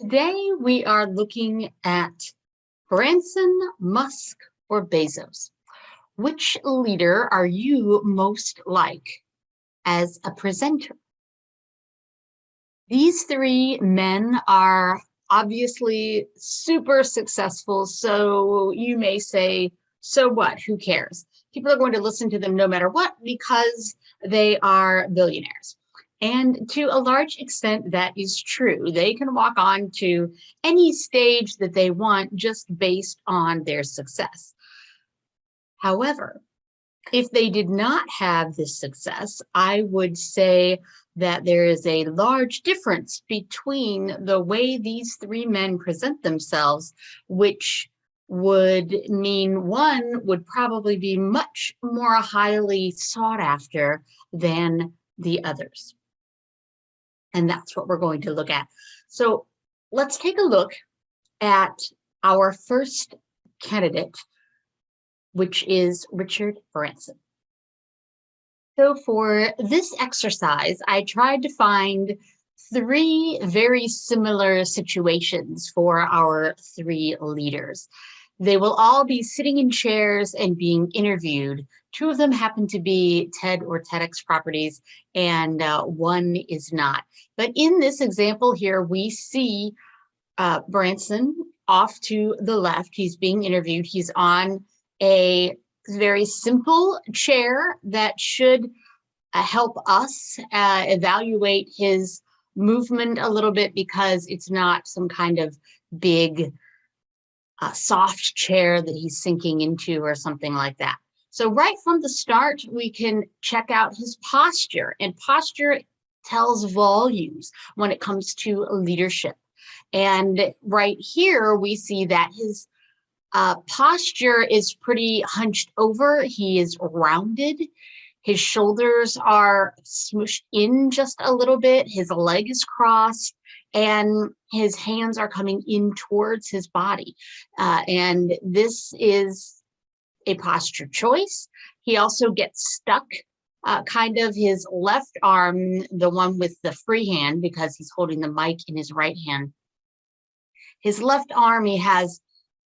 Today, we are looking at Branson, Musk, or Bezos. Which leader are you most like as a presenter? These three men are obviously super successful, so you may say, so what? Who cares? People are going to listen to them no matter what because they are billionaires. And to a large extent, that is true. They can walk on to any stage that they want just based on their success. However, if they did not have this success, I would say that there is a large difference between the way these three men present themselves, which would mean one would probably be much more highly sought after than the others. And that's what we're going to look at. So let's take a look at our first candidate, which is Richard Branson. So for this exercise, I tried to find three very similar situations for our three leaders. They will all be sitting in chairs and being interviewed. Two of them happen to be TED or TEDx properties, and one is not. But in this example here, we see Branson off to the left. He's being interviewed. He's on a very simple chair that should help us evaluate his movement a little bit, because it's not some kind of big soft chair that he's sinking into or something like that. So right from the start, we can check out his posture, and posture tells volumes when it comes to leadership. And right here, we see that his posture is pretty hunched over. He is rounded. His shoulders are smooshed in just a little bit. His leg is crossed, and his hands are coming in towards his body. And this is a posture choice. He also gets stuck, kind of his left arm, the one with the free hand, because he's holding the mic in his right hand. His left arm he has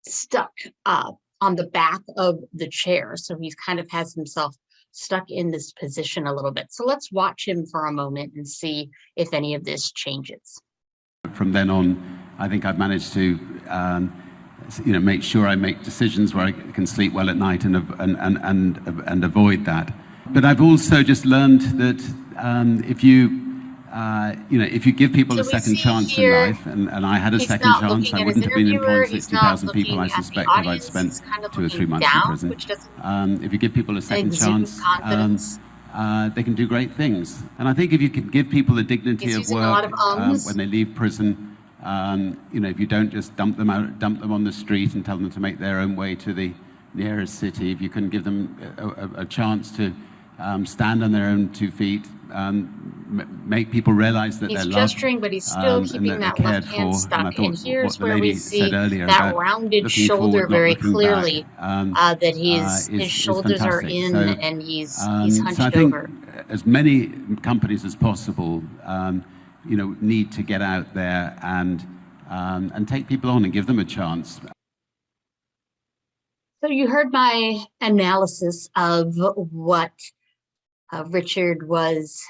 stuck on the back of the chair. So he's kind of has himself stuck in this position a little bit. So let's watch him for a moment and see if any of this changes. From then on, I think I've managed to make sure I make decisions where I can sleep well at night and avoid that. But I've also just learned that if you give people a second chance in life, and I had a second chance, I wouldn't have been employing 60,000 people, I suspect, if I'd spent 2 or 3 months in prison. If you give people a second chance, they can do great things. And I think if you can give people the dignity of work when they leave prison, if you don't just dump them on the street and tell them to make their own way to the nearest city, if you can give them a chance to stand on their own 2 feet, make people realize that they're loved. He's gesturing, but he's still keeping that left hand stuck. And here's where we see that rounded shoulder very clearly, that his shoulders are in, and he's hunched so I think over. As many companies as possible, need to get out there and take people on and give them a chance. So you heard my analysis of what Richard was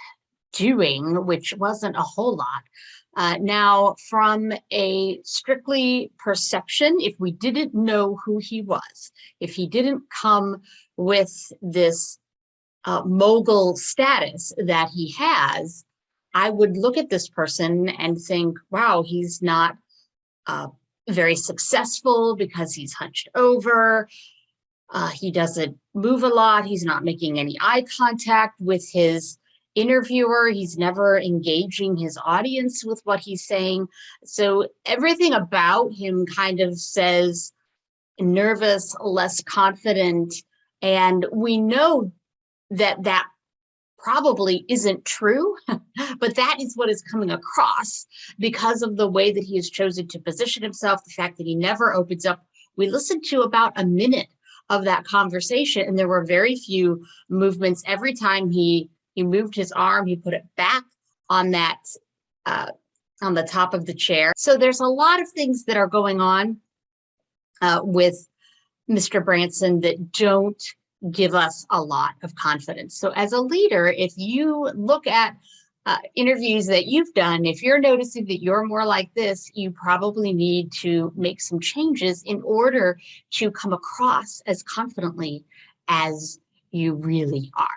doing, which wasn't a whole lot. Now, from a strictly perception, if we didn't know who he was, if he didn't come with this mogul status that he has, I would look at this person and think, wow, he's not very successful because he's hunched over. He doesn't move a lot. He's not making any eye contact with his interviewer. He's never engaging his audience with what he's saying. So everything about him kind of says nervous, less confident. And we know that that probably isn't true, but that is what is coming across because of the way that he has chosen to position himself, the fact that he never opens up. We listened to about a minute of that conversation, and there were very few movements. Every time he moved his arm, he put it back on that on the top of the chair. So there's a lot of things that are going on with Mr. Branson that don't give us a lot of confidence. So as a leader, if you look at interviews that you've done, if you're noticing that you're more like this, you probably need to make some changes in order to come across as confidently as you really are.